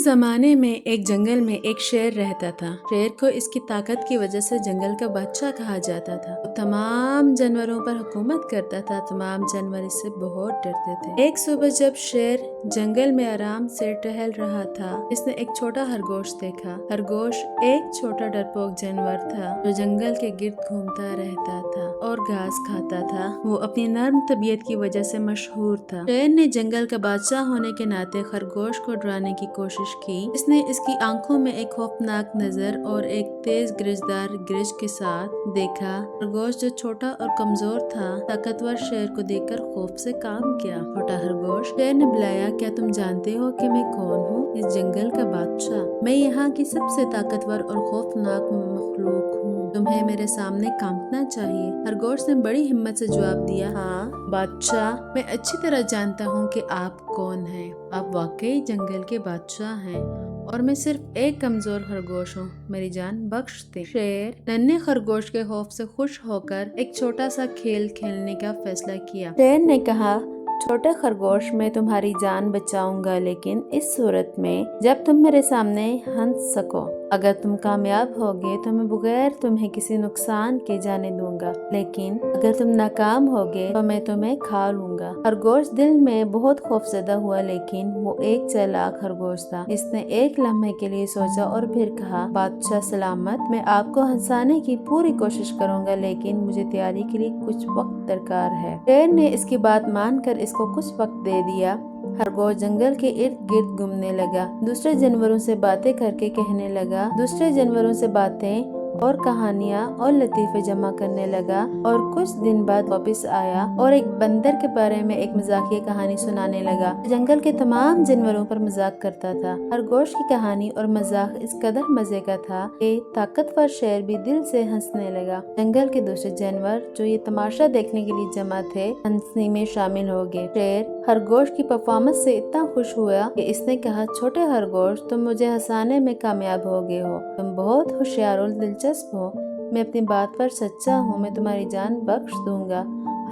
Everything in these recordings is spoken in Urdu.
زمانے میں ایک جنگل میں ایک شیر رہتا تھا۔ شیر کو اس کی طاقت کی وجہ سے جنگل کا بادشاہ کہا جاتا تھا۔ وہ تمام جانوروں پر حکومت کرتا تھا۔ تمام جانور اس سے بہت ڈرتے تھے۔ ایک صبح جب شیر جنگل میں آرام سے ٹہل رہا تھا، اس نے ایک چھوٹا خرگوش دیکھا۔ خرگوش ایک چھوٹا ڈرپوک جانور تھا جو جنگل کے گرد گھومتا رہتا تھا اور گھاس کھاتا تھا۔ وہ اپنی نرم طبیعت کی وجہ سے مشہور تھا۔ شیر نے جنگل کا بادشاہ ہونے کے ناطے خرگوش کو ڈرانے کی کوشش کی۔ اس نے اس کی آنکھوں میں ایک خوفناک نظر اور ایک تیز گرجدار گرج کے ساتھ دیکھا۔ خرگوش جو چھوٹا اور کمزور تھا، طاقتور شیر کو دیکھ کر خوف سے کام کیا۔ چھوٹا خرگوش، شیر نے بلایا، کیا تم جانتے ہو کہ میں کون ہوں؟ اس جنگل کا بادشاہ۔ میں یہاں کی سب سے طاقتور اور خوفناک مخلوق ہوں۔ تمہیں میرے سامنے کانپنا چاہیے۔ خرگوش نے بڑی ہمت سے جواب دیا، ہاں بادشاہ، میں اچھی طرح جانتا ہوں کہ آپ کون ہیں۔ آپ واقعی جنگل کے بادشاہ ہیں اور میں صرف ایک کمزور خرگوش ہوں، میری جان بخش دیں۔ شیر ننھے خرگوش کے خوف سے خوش ہو کر ایک چھوٹا سا کھیل کھیلنے کا فیصلہ کیا۔ شیر نے کہا، چھوٹے خرگوش، میں تمہاری جان بچاؤں گا، لیکن اس صورت میں جب تم میرے سامنے ہنس سکو۔ اگر تم کامیاب ہوگے تو میں بغیر تمہیں کسی نقصان کے جانے دوں گا، لیکن اگر تم ناکام ہوگے تو میں تمہیں کھا لوں گا۔ خرگوش دل میں بہت خوفزدہ ہوا، لیکن وہ ایک چالاک خرگوش تھا۔ اس نے ایک لمحے کے لیے سوچا اور پھر کہا، بادشاہ سلامت، میں آپ کو ہنسانے کی پوری کوشش کروں گا، لیکن مجھے تیاری کے لیے کچھ وقت درکار ہے۔ شیر نے اس کی بات مان کر اس کو کچھ وقت دے دیا۔ خرگوش جنگل کے ارد گرد گھومنے لگا، دوسرے جانوروں سے باتیں کر کے کہنے لگا، دوسرے جانوروں سے باتیں اور کہانیاں اور لطیفے جمع کرنے لگا، اور کچھ دن بعد واپس آیا اور ایک بندر کے بارے میں ایک مزاحیہ کہانی سنانے لگا۔ جنگل کے تمام جانوروں پر مذاق کرتا تھا۔ خرگوش کی کہانی اور مذاق اس قدر مزے کا تھا کہ طاقتور شیر بھی دل سے ہنسنے لگا۔ جنگل کے دوسرے جانور جو یہ تماشا دیکھنے کے لیے جمع تھے، ہنسنے میں شامل ہو گئے۔ شیر خرگوش کی پرفارمنس سے اتنا خوش ہوا کہ اس نے کہا، چھوٹے خرگوش، تم مجھے ہنسانے میں کامیاب ہو گئے ہو، تم بہت ہوشیار اور دلچسپ ہو، میں اپنی بات پر سچا ہوں، میں تمہاری جان بخش دوں گا۔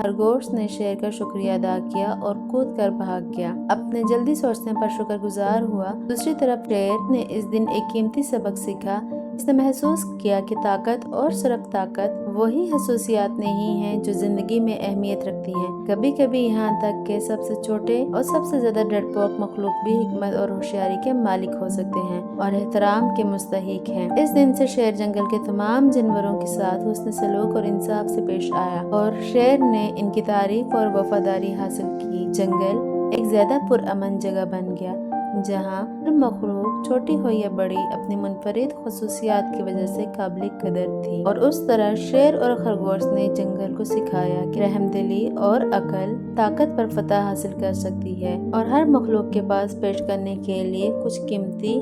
خرگوش نے شیر کا شکریہ ادا کیا اور کود کر بھاگ گیا، اپنے جلدی سوچنے پر شکر گزار ہوا۔ دوسری طرف شیر نے اس دن ایک قیمتی سبق سیکھا۔ اس نے محسوس کیا کہ طاقت اور صرف طاقت وہی خصوصیات نہیں ہیں جو زندگی میں اہمیت رکھتی ہیں۔ کبھی کبھی یہاں تک کہ سب سے چھوٹے اور سب سے زیادہ ڈرپوک مخلوق بھی حکمت اور ہوشیاری کے مالک ہو سکتے ہیں اور احترام کے مستحق ہیں۔ اس دن سے شیر جنگل کے تمام جانوروں کے ساتھ حسن سلوک اور انصاف سے پیش آیا، اور شیر نے ان کی تعریف اور وفاداری حاصل کی۔ جنگل ایک زیادہ پرامن جگہ بن گیا، جہاں ہر مخلوق، چھوٹی ہو یا بڑی، اپنی منفرد خصوصیات کی وجہ سے قابل قدر تھی۔ اور اس طرح شیر اور خرگوش نے جنگل کو سکھایا کہ رحم دلی اور عقل طاقت پر فتح حاصل کر سکتی ہے، اور ہر مخلوق کے پاس پیش کرنے کے لیے کچھ قیمتی